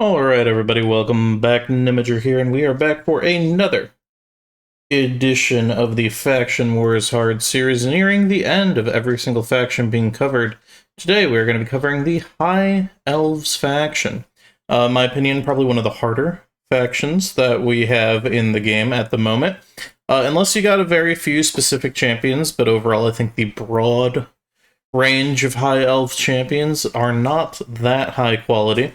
Alright everybody, welcome back. Nimager here, and we are back for another edition of the Faction Wars Hard series, nearing the end of every single faction being covered. Today we're going to be covering the High Elves faction. In my opinion, probably one of the harder factions that we have in the game at the moment. Unless you got a very few specific champions, but overall I think the broad range of High Elf champions are not that high quality.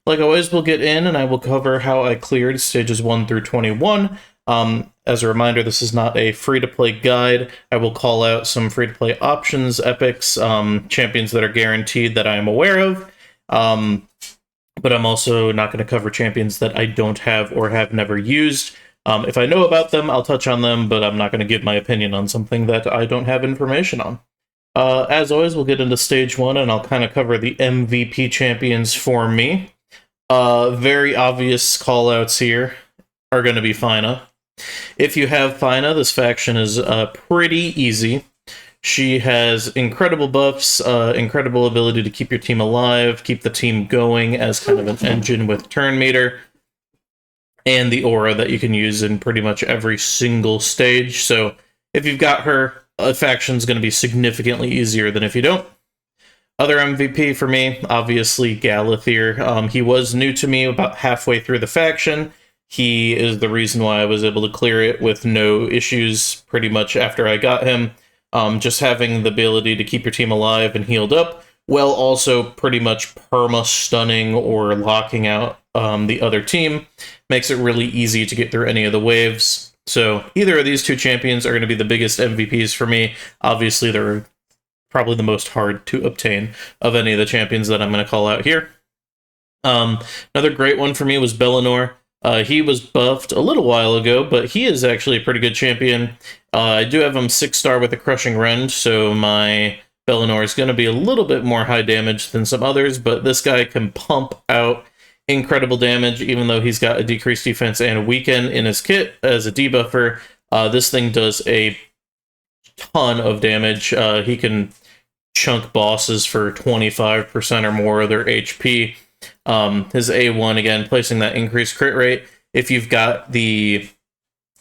Like always, we'll get in and I will cover how I cleared stages 1 through 21. As a reminder, this is not a free-to-play guide. I will call out some free-to-play options, epics, champions that are guaranteed that I am aware of. But I'm also not going to cover champions that I don't have or have never used. If I know about them, I'll touch on them, but I'm not going to give my opinion on something that I don't have information on. As always, we'll get into stage 1, and I'll kind of cover the MVP champions for me. Very obvious callouts here are going to be Fina. If you have Fina, this faction is pretty easy. She has incredible buffs, incredible ability to keep your team alive, keep the team going as kind of an engine with turn meter, and the aura that you can use in pretty much every single stage. So if you've got her, a faction's going to be significantly easier than if you don't. Other MVP for me, obviously Galathir. He was new to me about halfway through the faction. He is the reason why I was able to clear it with no issues pretty much after I got him. Just having the ability to keep your team alive and healed up, while also pretty much perma-stunning or locking out the other team, makes it really easy to get through any of the waves. So either of these two champions are going to be the biggest MVPs for me. Obviously, they're probably the most hard to obtain of any of the champions that I'm going to call out here. Another great one for me was Bellinor. He was buffed a little while ago, but he is actually a pretty good champion. I do have him 6-star with a Crushing Rend, so my Bellinor is going to be a little bit more high damage than some others, but this guy can pump out incredible damage, even though he's got a decreased defense and a weaken in his kit as a debuffer. This thing does a ton of damage. He can chunk bosses for 25% or more of their HP. His A1, again, placing that increased crit rate. If you've got the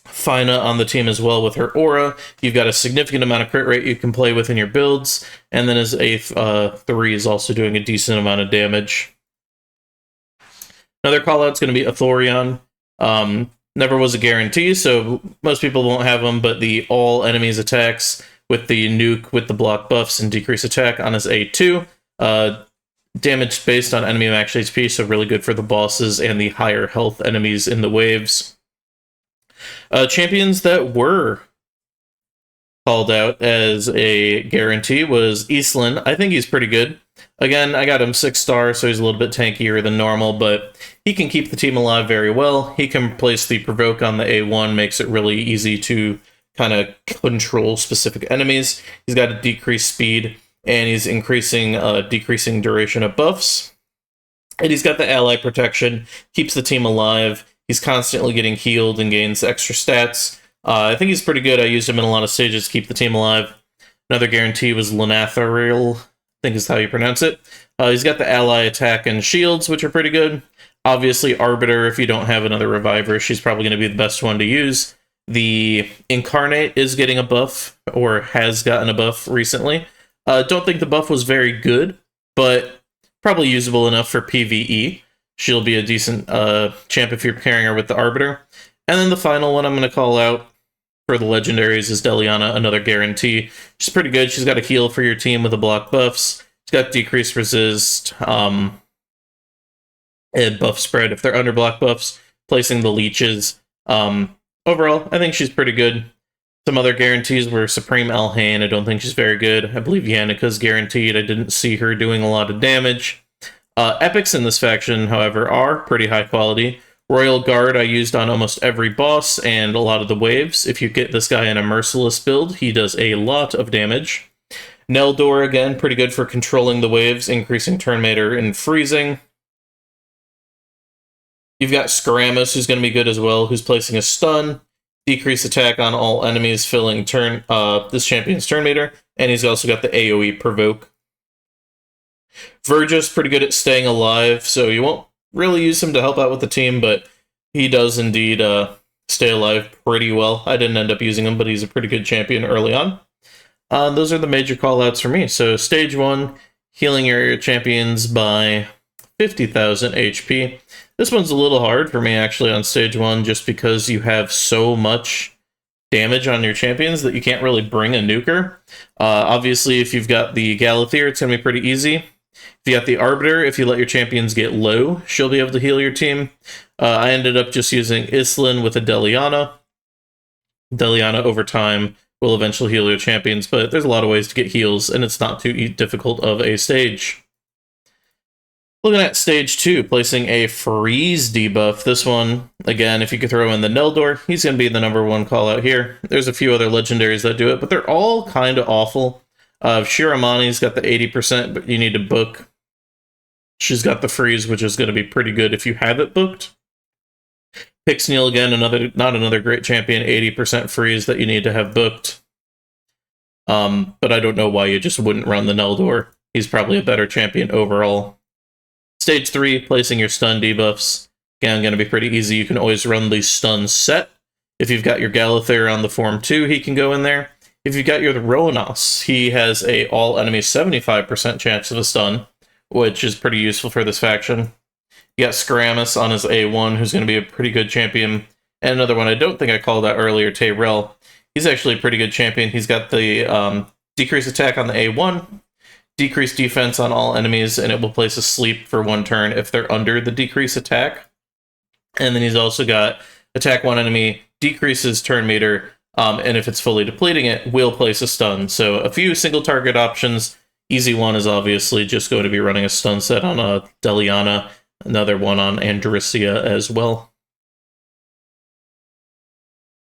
Fina on the team as well with her aura, you've got a significant amount of crit rate you can play with in your builds, and then his A3 is also doing a decent amount of damage. Another callout is going to be Athorion. Never was a guarantee, so most people won't have him, but the all enemies attacks with the nuke with the block buffs and decrease attack on his A2. Damage based on enemy max HP, so really good for the bosses and the higher health enemies in the waves. Champions that were called out as a guarantee was Eastland. I think he's pretty good. Again, I got him 6-star, so he's a little bit tankier than normal, but he can keep the team alive very well. He can place the Provoke on the A1, makes it really easy to kind of control specific enemies. He's got a decreased speed, and he's decreasing duration of buffs. And he's got the ally protection, keeps the team alive. He's constantly getting healed and gains extra stats. I think he's pretty good. I used him in a lot of stages to keep the team alive. Another guarantee was Lanatharil, I think is how you pronounce it. He's got the ally attack and shields, which are pretty good. Obviously, Arbiter, if you don't have another Reviver, she's probably going to be the best one to use. The Incarnate is getting a buff, or has gotten a buff recently. Don't think the buff was very good, but probably usable enough for PvE. She'll be a decent champ if you're pairing her with the Arbiter. And then the final one I'm going to call out for the legendaries is Deliana, another guarantee. She's pretty good. She's got a heal for your team with the block buffs. She's got decreased resist, and buff spread if they're under block buffs, placing the leeches. Overall, I think she's pretty good. Some other guarantees were Supreme Alhain. I don't think she's very good. I believe Yannika's guaranteed. I didn't see her doing a lot of damage. Epics in this faction, however, are pretty high quality. Royal Guard I used on almost every boss and a lot of the waves. If you get this guy in a Merciless build, he does a lot of damage. Neldor, again, pretty good for controlling the waves, increasing turn meter and freezing. You've got Skaramis, who's going to be good as well, who's placing a stun, decrease attack on all enemies, filling this champion's turn meter, and he's also got the AoE Provoke. Vergis, pretty good at staying alive, so you won't really use him to help out with the team, but he does indeed stay alive pretty well. I didn't end up using him, but he's a pretty good champion early on. Those are the major callouts for me. So stage 1, healing your champions by 50,000 HP. This one's a little hard for me actually on stage 1, just because you have so much damage on your champions that you can't really bring a nuker. Obviously, if you've got the Galathyr, it's going to be pretty easy. If you got the Arbiter, if you let your champions get low, she'll be able to heal your team. I ended up just using Islin with a Deliana. Deliana over time will eventually heal your champions, but there's a lot of ways to get heals, and it's not too difficult of a stage. Looking at stage 2, placing a freeze debuff. This one, again, if you could throw in the Neldor, he's going to be the #1 call out here. There's a few other legendaries that do it, but they're all kind of awful. Shiramani's got the 80%, but you need to book. She's got the freeze, which is going to be pretty good if you have it booked. Pixniel, again, not another great champion, 80% freeze that you need to have booked. But I don't know why you just wouldn't run the Neldor. He's probably a better champion overall. Stage 3, placing your stun debuffs. Again, going to be pretty easy. You can always run the stun set. If you've got your Galathyr on the form 2, he can go in there. If you've got your Ronos, he has a all enemies 75% chance of a stun, which is pretty useful for this faction. You got Skaramis on his A1, who's going to be a pretty good champion. And another one I don't think I called out earlier, Tayrell. He's actually a pretty good champion. He's got the decreased attack on the A1, decreased defense on all enemies, and it will place a sleep for 1 turn if they're under the decreased attack. And then he's also got attack 1 enemy, decreases turn meter, and if it's fully depleting it, will place a stun. So a few single target options. Easy one is obviously just going to be running a stun set on a Deliana, another one on Andrisia as well.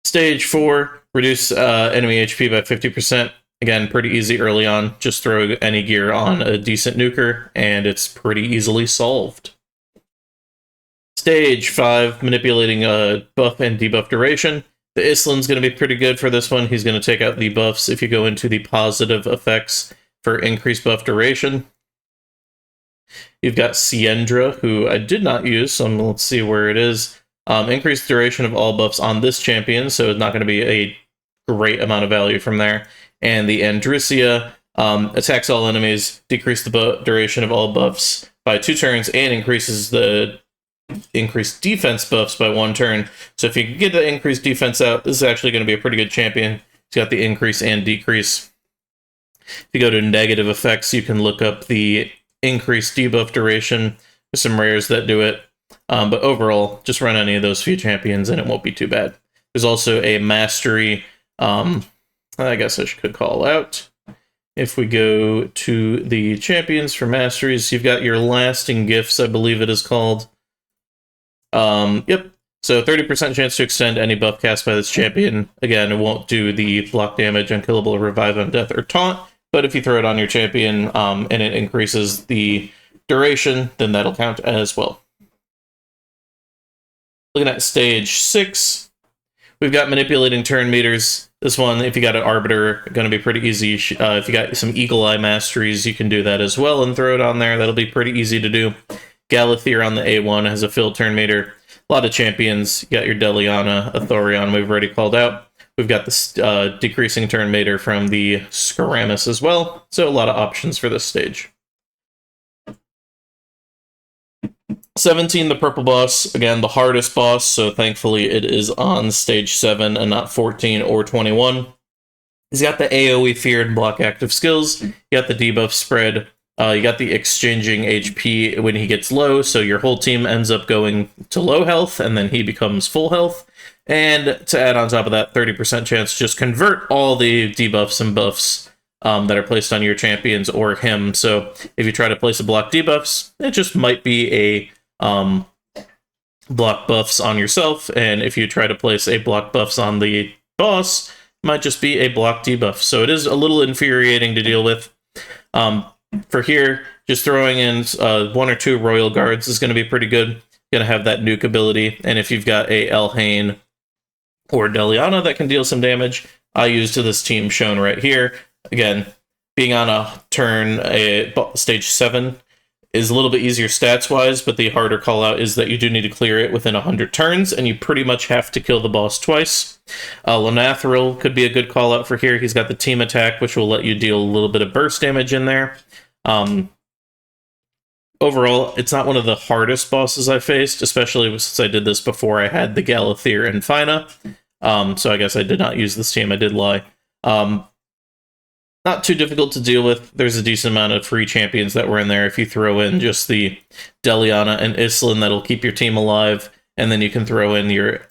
Stage 4, reduce enemy HP by 50%. Again, pretty easy early on. Just throw any gear on a decent nuker, and it's pretty easily solved. Stage 5, manipulating buff and debuff duration. The Islin's going to be pretty good for this one. He's going to take out the buffs if you go into the positive effects for increased buff duration. You've got Siendra, who I did not use, so let's see where it is. Increased duration of all buffs on this champion, so it's not going to be a great amount of value from there. And the Andrisia attacks all enemies, decrease the duration of all buffs by 2 turns, and increases the increased defense buffs by 1 turn. So if you can get the increased defense out, this is actually going to be a pretty good champion. It's got the increase and decrease. If you go to negative effects, you can look up the increased debuff duration. There's some rares that do it. But overall, just run any of those few champions and it won't be too bad. There's also a mastery, I guess I could call out. If we go to the champions for masteries, you've got your lasting gifts, I believe it is called. Yep. So 30% chance to extend any buff cast by this champion. Again, it won't do the block damage, unkillable, revive on death, or taunt. But if you throw it on your champion and it increases the duration, then that'll count as well. Looking at stage 6, we've got manipulating turn meters. This one, if you got an Arbiter, going to be pretty easy. If you got some Eagle Eye masteries, you can do that as well and throw it on there. That'll be pretty easy to do. Galathyr on the A1 has a filled turn meter. A lot of champions. You got your Deliana, Athorion we've already called out. We've got this decreasing turn meter from the Skaramis as well. So a lot of options for this stage. 17, the purple boss, again, the hardest boss, so thankfully it is on stage 7 and not 14 or 21. He's got the AoE feared block active skills, you got the debuff spread, you got the exchanging HP when he gets low, so your whole team ends up going to low health, and then he becomes full health. And to add on top of that, 30% chance, just convert all the debuffs and buffs that are placed on your champions or him. So if you try to place a block debuffs, it just might be a block buffs on yourself, and if you try to place a block buffs on the boss, it might just be a block debuff. So it is a little infuriating to deal with. For here, just throwing in 1 or 2 Royal Guards is going to be pretty good. Going to have that nuke ability, and if you've got a Elhain or Deliana that can deal some damage, I use to this team shown right here. Again, being on a turn, stage 7, is a little bit easier stats-wise, but the harder call-out is that you do need to clear it within 100 turns, and you pretty much have to kill the boss twice. Lanathril could be a good call-out for here. He's got the team attack, which will let you deal a little bit of burst damage in there. Overall, it's not one of the hardest bosses I faced, especially since I did this before I had the Galathir and Fina. So I guess I did not use this team, I did lie. Not too difficult to deal with. There's a decent amount of free champions that were in there. If you throw in just the Deliana and Islin, that'll keep your team alive. And then you can throw in your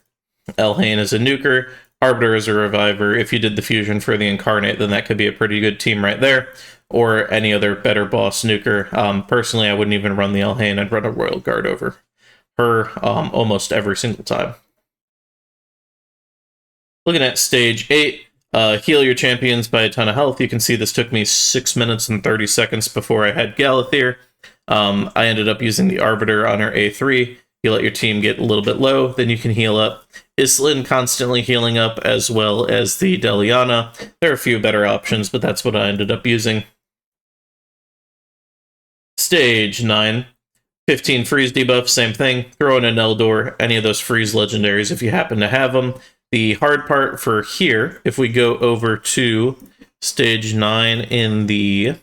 Elhain as a nuker, Arbiter as a reviver. If you did the fusion for the Incarnate, then that could be a pretty good team right there. Or any other better boss nuker. Personally, I wouldn't even run the Elhain. I'd run a Royal Guard over her almost every single time. Looking at stage 8, heal your champions by a ton of health. You can see this took me 6 minutes and 30 seconds before I had Galathir. I ended up using the Arbiter on her A3. You let your team get a little bit low, then you can heal up. Islin constantly healing up, as well as the Deliana. There are a few better options, but that's what I ended up using. Stage 9. 15 freeze debuffs, same thing. Throw in an Eldor, any of those freeze legendaries if you happen to have them. The hard part for here, if we go over to stage 9 in the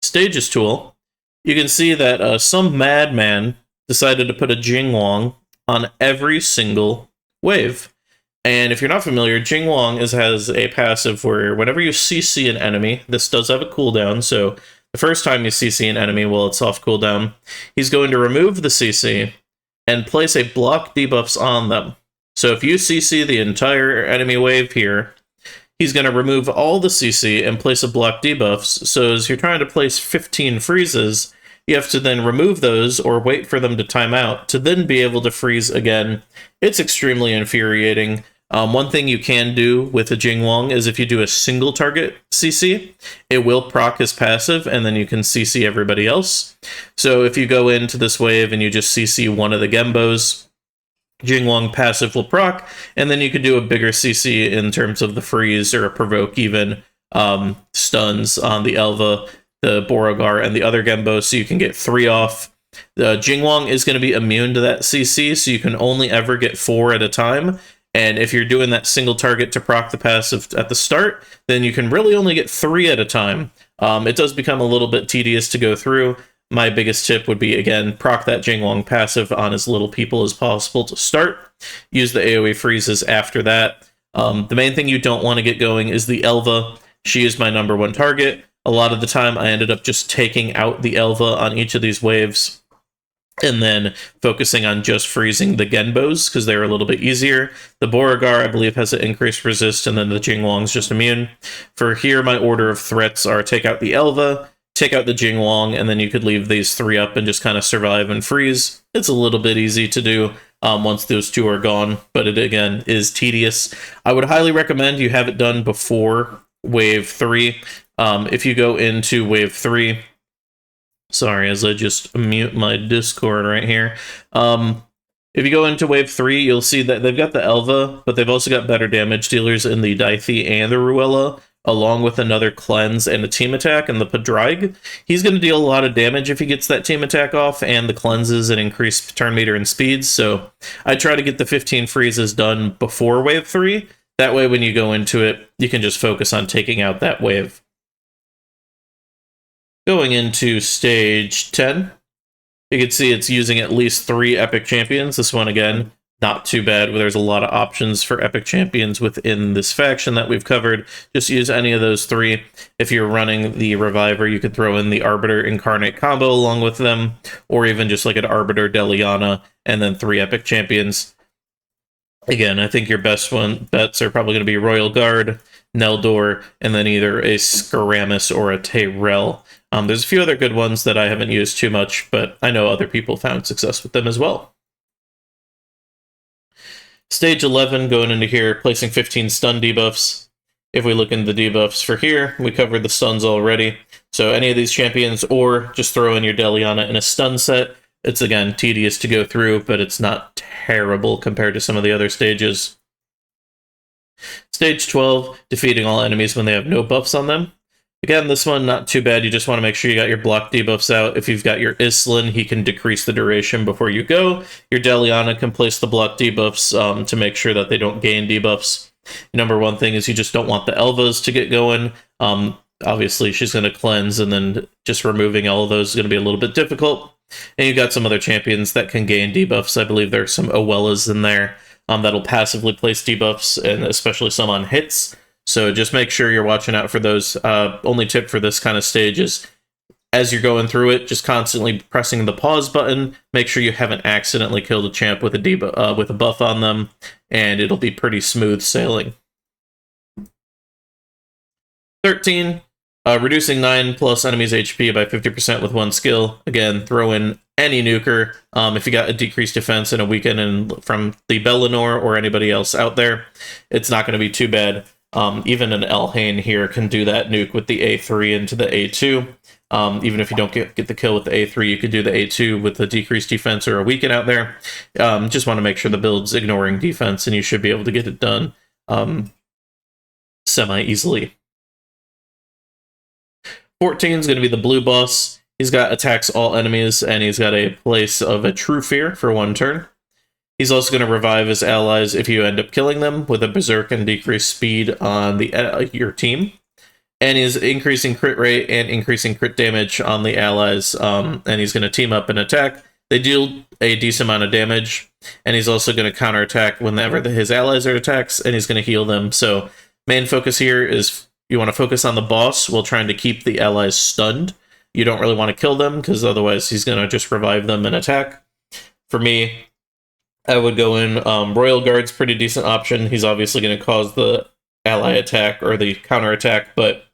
Stages tool, you can see that some madman decided to put a Jingwong on every single wave. And if you're not familiar, Jingwong has a passive where whenever you CC an enemy, this does have a cooldown, so the first time you CC an enemy while it's off cooldown, he's going to remove the CC and place a block debuffs on them. So if you CC the entire enemy wave here, he's going to remove all the CC and place a block debuffs. So as you're trying to place 15 freezes, you have to then remove those or wait for them to time out to then be able to freeze again. It's extremely infuriating. One thing you can do with a Jingwong is if you do a single target CC, it will proc his passive, and then you can CC everybody else. So if you go into this wave and you just CC one of the Gembos, Jingwong passive will proc, and then you could do a bigger CC in terms of the freeze or a provoke even stuns on the Elva, the Beauregard, and the other Gembos, so you can get 3 off. The Jingwong is going to be immune to that CC, so you can only ever get 4 at a time. And if you're doing that single target to proc the passive at the start, then you can really only get 3 at a time. It does become a little bit tedious to go through. My biggest tip would be, again, proc that Jingwong passive on as little people as possible to start. Use the AoE freezes after that. The main thing you don't want to get going is the Elva. She is my #1 target. A lot of the time, I ended up just taking out the Elva on each of these waves and then focusing on just freezing the Genbos, because they're a little bit easier. The Beauregard, I believe, has an increased resist, and then the Jingwong's just immune. For here, my order of threats are take out the Elva, take out the Jingwong, and then you could leave these 3 up and just kind of survive and freeze. It's a little bit easy to do once those 2 are gone, but it, again, is tedious. I would highly recommend you have it done before Wave 3. If you go into Wave 3... Sorry, as I just mute my Discord right here. If you go into Wave 3, you'll see that they've got the Elva, but they've also got better damage dealers in the Dythi and the Ruella, along with another Cleanse and a team attack in the Padraig. He's going to deal a lot of damage if he gets that team attack off, and the Cleanses and increased turn meter and speeds, so I try to get the 15 freezes done before Wave 3. That way, when you go into it, you can just focus on taking out that wave. Going into stage 10, you can see it's using at least 3 epic champions. This one, again, not too bad. There's a lot of options for epic champions within this faction that we've covered. Just use any of those 3. If you're running the Reviver, you could throw in the Arbiter Incarnate combo along with them, or even just like an Arbiter Deliana, and then 3 epic champions. Again, I think your best bets are probably going to be Royal Guard, Neldor, and then either a Skaramis or a Tyrell. There's a few other good ones that I haven't used too much, but I know other people found success with them as well. Stage 11, going into here, placing 15 stun debuffs. If we look into the debuffs for here, we covered the stuns already. So any of these champions, or just throw in your Deliana in a stun set. It's, again, tedious to go through, but it's not terrible compared to some of the other stages. Stage 12, defeating all enemies when they have no buffs on them. Again, this one, not too bad. You just want to make sure you got your block debuffs out. If you've got your Islin, he can decrease the duration before you go. Your Deliana can place the block debuffs to make sure that they don't gain debuffs. Number one thing is you just don't want the Elvas to get going. Obviously, she's going to cleanse, and then just removing all of those is going to be a little bit difficult. And you've got some other champions that can gain debuffs. I believe there's some Owelas in there that'll passively place debuffs, and especially some on hits. So just make sure you're watching out for those. Only tip for this kind of stage is, as you're going through it, just constantly pressing the pause button. Make sure you haven't accidentally killed a champ with a buff on them, and it'll be pretty smooth sailing. 13. Reducing 9+ enemies' HP by 50% with one skill. Again, throw in any nuker. If you got a decreased defense and a weaken from the Bellinor or anybody else out there, it's not going to be too bad. Even an Elhain here can do that nuke with the A3 into the A2. Even if you don't get the kill with the A3, you could do the A2 with a decreased defense or a weaken out there. Just want to make sure the build's ignoring defense, and you should be able to get it done semi-easily. 14 is going to be the blue boss. He's got attacks all enemies, and he's got a place of a true fear for one turn. He's also going to revive his allies if you end up killing them with a berserk and decreased speed on your team. And he's increasing crit rate and increasing crit damage on the allies, and he's going to team up and attack. They deal a decent amount of damage, and he's also going to counterattack whenever his allies are attacks, and he's going to heal them. So main focus here is you want to focus on the boss while trying to keep the allies stunned. You don't really want to kill them, because otherwise he's going to just revive them and attack. For me, I would go in Royal Guard's pretty decent option. He's obviously going to cause the ally attack or the counter attack, but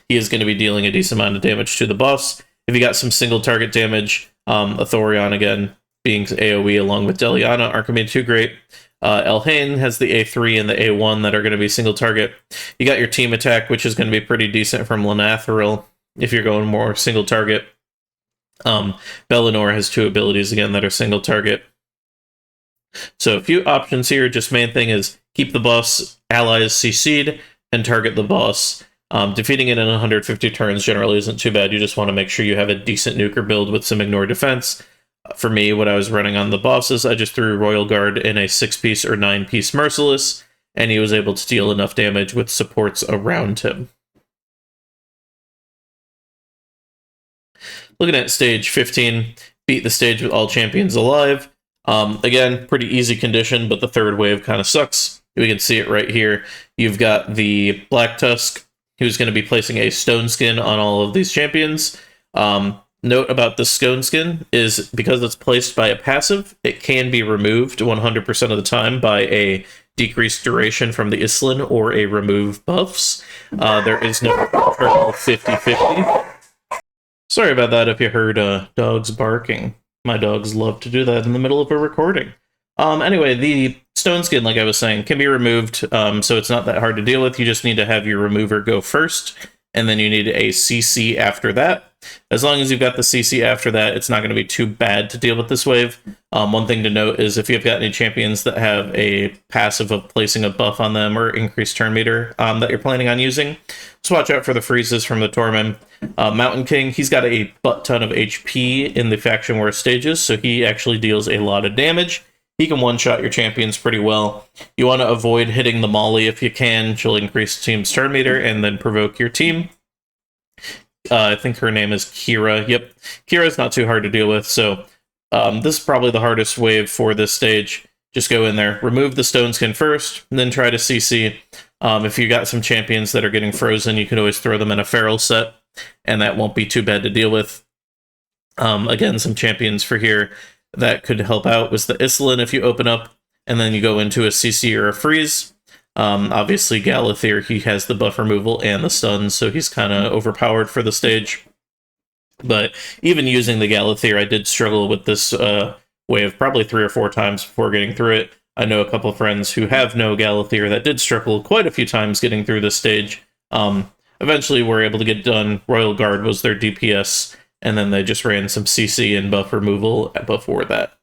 he is going to be dealing a decent amount of damage to the boss. If you got some single target damage, Athorion again being AoE along with Deliana aren't going to be too great. Elhain has the A3 and the A1 that are going to be single target. You got your team attack, which is going to be pretty decent from Lanathril if you're going more single target. Bellinor has two abilities again that are single target. So a few options here. Just main thing is keep the boss allies CC'd and target the boss. Defeating it in 150 turns generally isn't too bad. You just want to make sure you have a decent nuker build with some ignore defense. For me, when I was running on the bosses, I just threw Royal Guard in a 6-piece or 9-piece Merciless, and he was able to deal enough damage with supports around him. Looking at stage 15, beat the stage with all champions alive. Again, pretty easy condition, but the third wave kind of sucks. We can see it right here. You've got the Black Tusk, who's going to be placing a stone skin on all of these champions. Note about the stone skin is because it's placed by a passive, it can be removed 100% of the time by a decreased duration from the Islin or a remove buffs. There is no 50-50. Sorry about that if you heard dogs barking. My dogs love to do that in the middle of a recording. Anyway, the stone skin, like I was saying, can be removed, so it's not that hard to deal with. You just need to have your remover go first, and then you need a CC after that. As long as you've got the CC after that, it's not going to be too bad to deal with this wave. One thing to note is if you've got any champions that have a passive of placing a buff on them or increased turn meter that you're planning on using, just watch out for the freezes from the Torment. Mountain King, he's got a butt ton of HP in the Faction War stages, so he actually deals a lot of damage. He can one-shot your champions pretty well. You want to avoid hitting the Molly if you can. She'll increase the team's turn meter and then provoke your team. I think her name is Kira. Yep, Kira's not too hard to deal with, so this is probably the hardest wave for this stage. Just go in there, remove the stone skin first, and then try to CC. If you got some champions that are getting frozen, you can always throw them in a feral set, and that won't be too bad to deal with. Again, some champions for here that could help out was the Islin if you open up, and then you go into a CC or a freeze. Obviously, Galathir, he has the buff removal and the stun, so he's kind of overpowered for the stage. But even using the Galathir, I did struggle with this wave probably 3 or 4 times before getting through it. I know a couple friends who have no Galathir that did struggle quite a few times getting through this stage. Eventually, were able to get done. Royal Guard was their DPS, and then they just ran some CC and buff removal before that.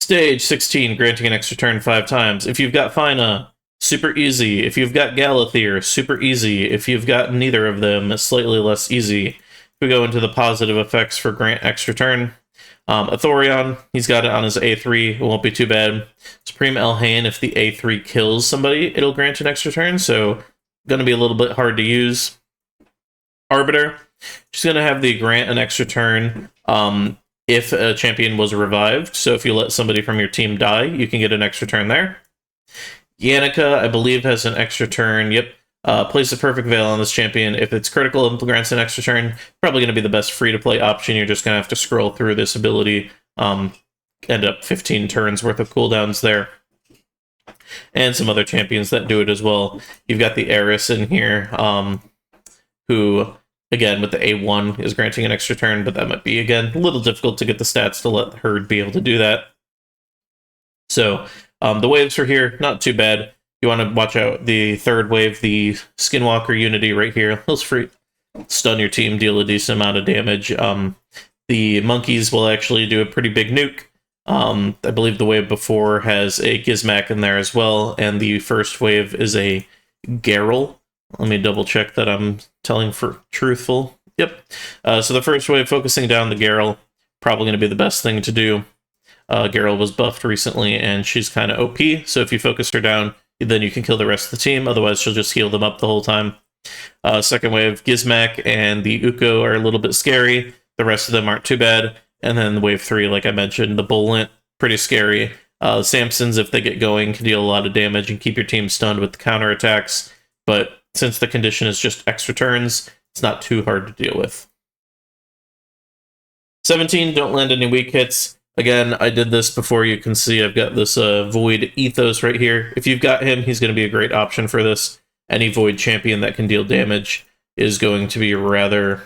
Stage 16, granting an extra turn 5 times. If you've got fine super easy. If you've got Galathier, super easy. If you've got neither of them, it's slightly less easy. If we go into the positive effects for grant extra turn, Athorion, he's got it on his A3, it won't be too bad. Supreme Elhain, if the A3 kills somebody, it'll grant an extra turn, so going to be a little bit hard to use. Arbiter, she's going to have the grant an extra turn if a champion was revived, so if you let somebody from your team die, you can get an extra turn there. Yannicka, I believe, has an extra turn. Yep. Place a perfect veil on this champion. If it's critical and grants an extra turn, probably going to be the best free-to-play option. You're just going to have to scroll through this ability. End up 15 turns worth of cooldowns there. And some other champions that do it as well. You've got the Eris in here, who, again, with the A1 is granting an extra turn, but that might be, again, a little difficult to get the stats to let the Herd be able to do that. So, the waves for here, not too bad. You want to watch out the third wave, the Skinwalker Unity right here. Those free stun your team, deal a decent amount of damage. The monkeys will actually do a pretty big nuke. I believe the wave before has a Gizmak in there as well, and the first wave is a Garrel. Let me double check that I'm telling for truthful. Yep. So the first wave, focusing down the Garrel, probably going to be the best thing to do. Garrel was buffed recently, and she's kind of OP, so if you focus her down, then you can kill the rest of the team, otherwise she'll just heal them up the whole time. Second wave, Gizmak and the Uko are a little bit scary, the rest of them aren't too bad, and then wave 3, like I mentioned, the Bolent, pretty scary. Samsons, if they get going, can deal a lot of damage and keep your team stunned with the counterattacks, but since the condition is just extra turns, it's not too hard to deal with. 17, don't land any weak hits. Again, I did this before. You can see I've got this Void Ethos right here. If you've got him, he's going to be a great option for this. Any Void champion that can deal damage is going to be rather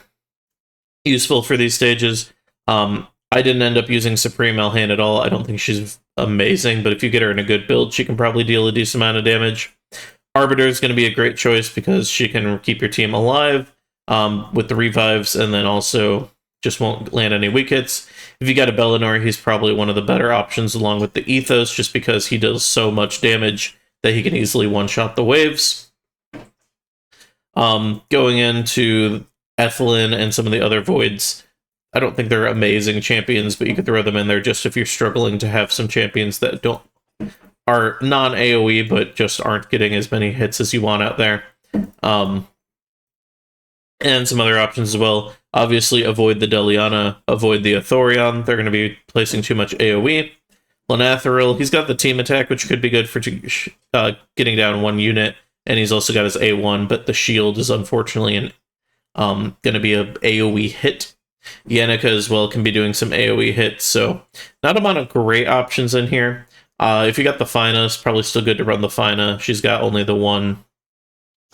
useful for these stages. I didn't end up using Supreme Elhain at all. I don't think she's amazing, but if you get her in a good build, she can probably deal a decent amount of damage. Arbiter is going to be a great choice because she can keep your team alive with the revives, and then also just won't land any weak hits. If you got a Bellinor, he's probably one of the better options along with the Ethos, just because he does so much damage that he can easily one-shot the waves. Going into Ethelyn and some of the other Voids, I don't think they're amazing champions, but you could throw them in there just if you're struggling to have some champions that are non-AoE, but just aren't getting as many hits as you want out there. And some other options as well. Obviously, avoid the Deliana, avoid the Athorion. They're going to be placing too much AoE. Lanathril, he's got the team attack, which could be good for getting down one unit, and he's also got his A1, but the shield is unfortunately going to be a AoE hit. Yannicka as well can be doing some AoE hits, so not a lot of great options in here. If you got the Fina, it's probably still good to run the Fina. She's got only the one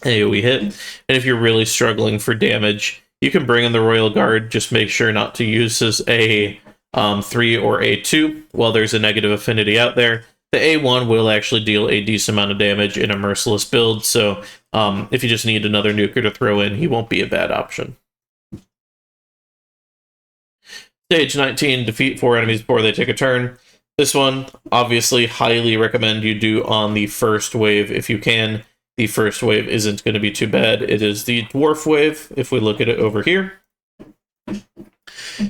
AoE hit. And if you're really struggling for damage, you can bring in the Royal Guard. Just make sure not to use his A3 or A2 while there's a negative affinity out there. The A1 will actually deal a decent amount of damage in a merciless build, so if you just need another nuker to throw in, he won't be a bad option. Stage 19, defeat 4 enemies before they take a turn. This one, obviously, highly recommend you do on the first wave if you can. The first wave isn't going to be too bad. It is the Dwarf wave, if we look at it over here.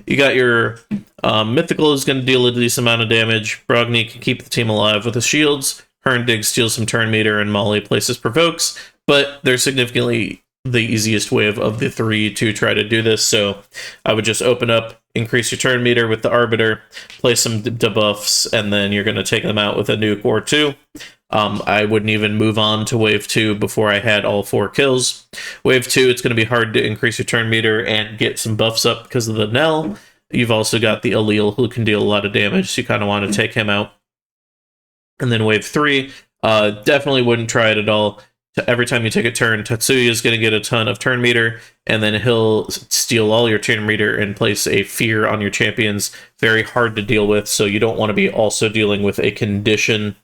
You got your Mythical is going to deal a decent amount of damage. Brogni can keep the team alive with his shields. Herndig steals some turn meter, and Molly places provokes. But they're significantly the easiest wave of the 3 to try to do this, so I would just open up, increase your turn meter with the Arbiter, place some debuffs, and then you're going to take them out with a nuke or 2. I wouldn't even move on to wave 2 before I had all 4 kills. Wave 2, it's going to be hard to increase your turn meter and get some buffs up because of the Nell. You've also got the Allele who can deal a lot of damage, so you kind of want to take him out. And then wave 3, definitely wouldn't try it at all. Every time you take a turn, Tatsuya is going to get a ton of turn meter, and then he'll steal all your turn meter and place a fear on your champions. Very hard to deal with, so you don't want to be also dealing with a condition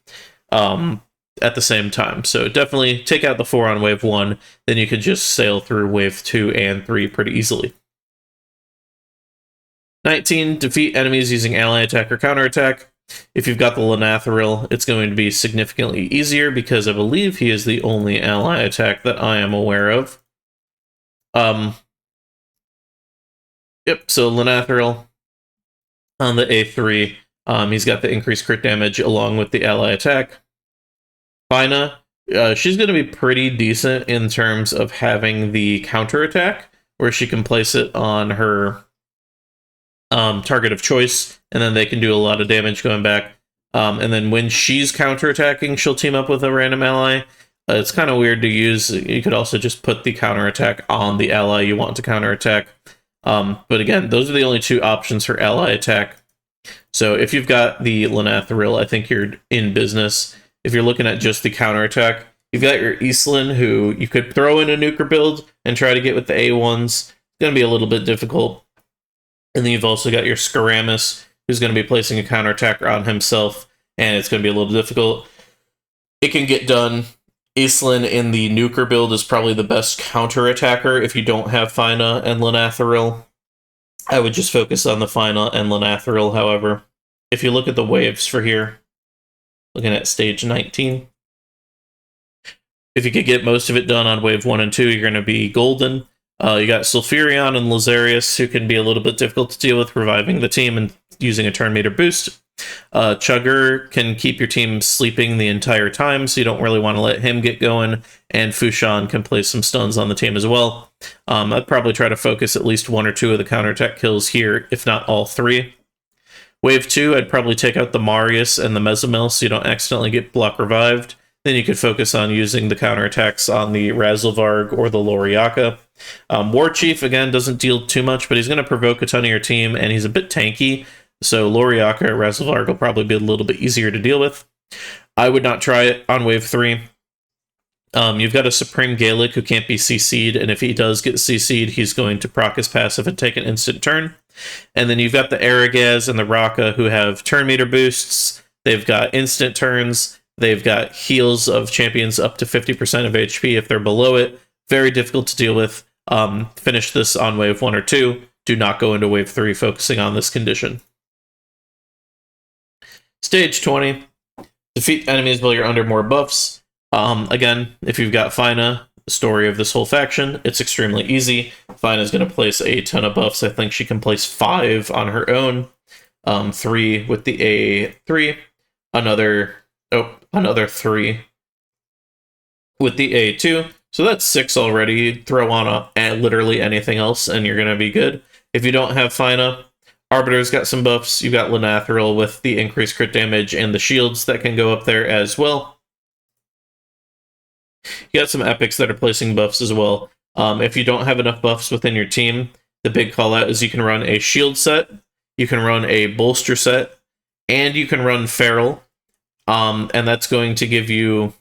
at the same time. So definitely take out the 4 on wave 1, then you can just sail through wave 2 and 3 pretty easily. 19, defeat enemies using ally attack or counterattack. If you've got the Lenathril, it's going to be significantly easier because I believe he is the only ally attack that I am aware of. Yep, so Lenathril on the A3. He's got the increased crit damage along with the ally attack. Fina, she's going to be pretty decent in terms of having the counter attack, where she can place it on her target of choice, and then they can do a lot of damage going back. And then when she's counterattacking, she'll team up with a random ally. It's kind of weird to use. You could also just put the counterattack on the ally you want to counterattack. But again, those are the only two options for ally attack. So if you've got the Lenathril, I think you're in business. If you're looking at just the counterattack, you've got your Eastland, who you could throw in a nuker build and try to get with the A1s. It's going to be a little bit difficult. And then you've also got your Skaramis, who's going to be placing a counterattacker on himself, and it's going to be a little difficult. It can get done. Eastland in the nuker build is probably the best counterattacker if you don't have Fina and Lenathril. I would just focus on the Fina and Lenathril, however. If you look at the waves for here, looking at stage 19, if you could get most of it done on wave 1 and 2, you're going to be golden. You got Sulfurion and Lazarius, who can be a little bit difficult to deal with, reviving the team and using a turn meter boost. Chugger can keep your team sleeping the entire time, so you don't really want to let him get going. And Fushan can place some stuns on the team as well. I'd probably try to focus at least 1 or 2 of the counterattack kills here, if not all 3. Wave 2, I'd probably take out the Marius and the Mezamel so you don't accidentally get block revived. Then you could focus on using the counterattacks on the Razelvarg or the Loriaka. War Chief, again, doesn't deal too much, but he's going to provoke a ton of your team, and he's a bit tanky, so Loriaka or Razelvarg will probably be a little bit easier to deal with. I would not try it on Wave 3. You've got a Supreme Gaelic who can't be CC'd, and if he does get CC'd, he's going to proc his passive and take an instant turn. And then you've got the Aragaz and the Raka who have turn meter boosts. They've got instant turns. They've got heals of champions up to 50% of HP if they're below it. Very difficult to deal with. Finish this on wave 1 or 2. Do not go into wave 3 focusing on this condition. Stage 20. Defeat enemies while you're under more buffs. Again, if you've got Fina, the story of this whole faction, it's extremely easy. Fina's going to place a ton of buffs. I think she can place 5 on her own. 3 with the A3. Another 3 with the A2. So that's 6 already. Throw on literally anything else and you're going to be good. If you don't have Fina, Arbiter's got some buffs. You've got Lenathril with the increased crit damage and the shields that can go up there as well. You got some epics that are placing buffs as well. If you don't have enough buffs within your team, the big call out is you can run a shield set, you can run a bolster set, and you can run feral. And that's going to give you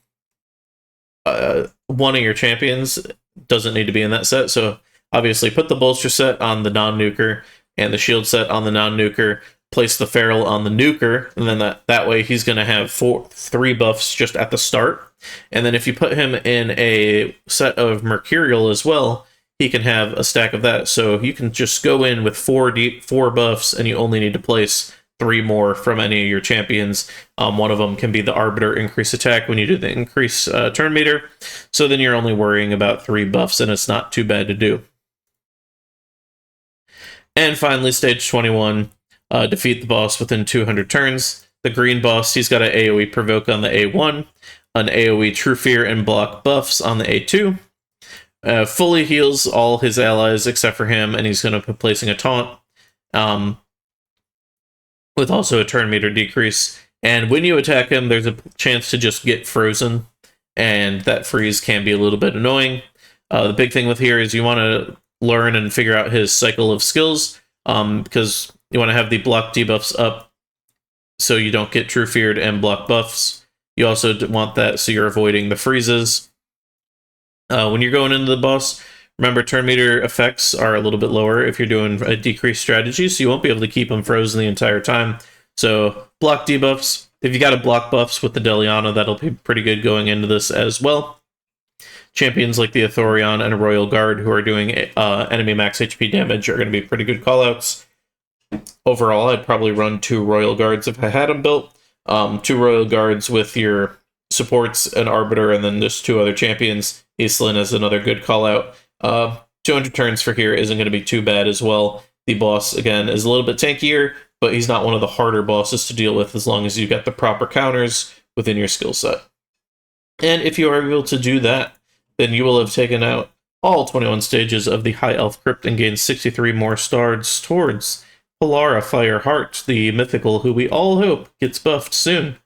one of your champions. Doesn't need to be in that set, so obviously put the bolster set on the non-nuker and the shield set on the non-nuker, place the feral on the nuker, and then that way he's going to have 3 buffs just at the start. And then if you put him in a set of Mercurial as well, he can have a stack of that. So you can just go in with 4 buffs, and you only need to place 3 more from any of your champions. One of them can be the Arbiter increase attack when you do the increase turn meter. So then you're only worrying about 3 buffs, and it's not too bad to do. And finally, stage 21, defeat the boss within 200 turns. The green boss, he's got an AoE provoke on the A1, an AoE True Fear and block buffs on the A2. Fully heals all his allies except for him, and he's going to be placing a taunt. With also a turn meter decrease. And when you attack him, there's a chance to just get frozen, and that freeze can be a little bit annoying. The big thing with here is you want to learn and figure out his cycle of skills, because you want to have the block debuffs up so you don't get true feared and block buffs. You also want that so you're avoiding the freezes. When you're going into the boss, remember, turn meter effects are a little bit lower if you're doing a decreased strategy, so you won't be able to keep them frozen the entire time. So, block debuffs. If you got a block buffs with the Deliana, that'll be pretty good going into this as well. Champions like the Athorion and a Royal Guard who are doing enemy max HP damage are going to be pretty good callouts. Overall, I'd probably run 2 Royal Guards if I had them built. 2 Royal Guards with your supports, an Arbiter, and then just 2 other champions. Aislinn is another good call out. 200 turns for here isn't going to be too bad as well. The boss, again, is a little bit tankier, but he's not one of the harder bosses to deal with as long as you got the proper counters within your skill set. And if you are able to do that, then you will have taken out all 21 stages of the High Elf Crypt and gained 63 more stars towards Polara Fireheart, the mythical who we all hope gets buffed soon.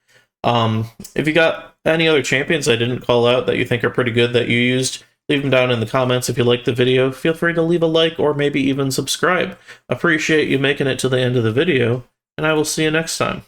If you got any other champions I didn't call out that you think are pretty good that you used, leave them down in the comments. If you liked the video, feel free to leave a like or maybe even subscribe. Appreciate you making it to the end of the video, and I will see you next time.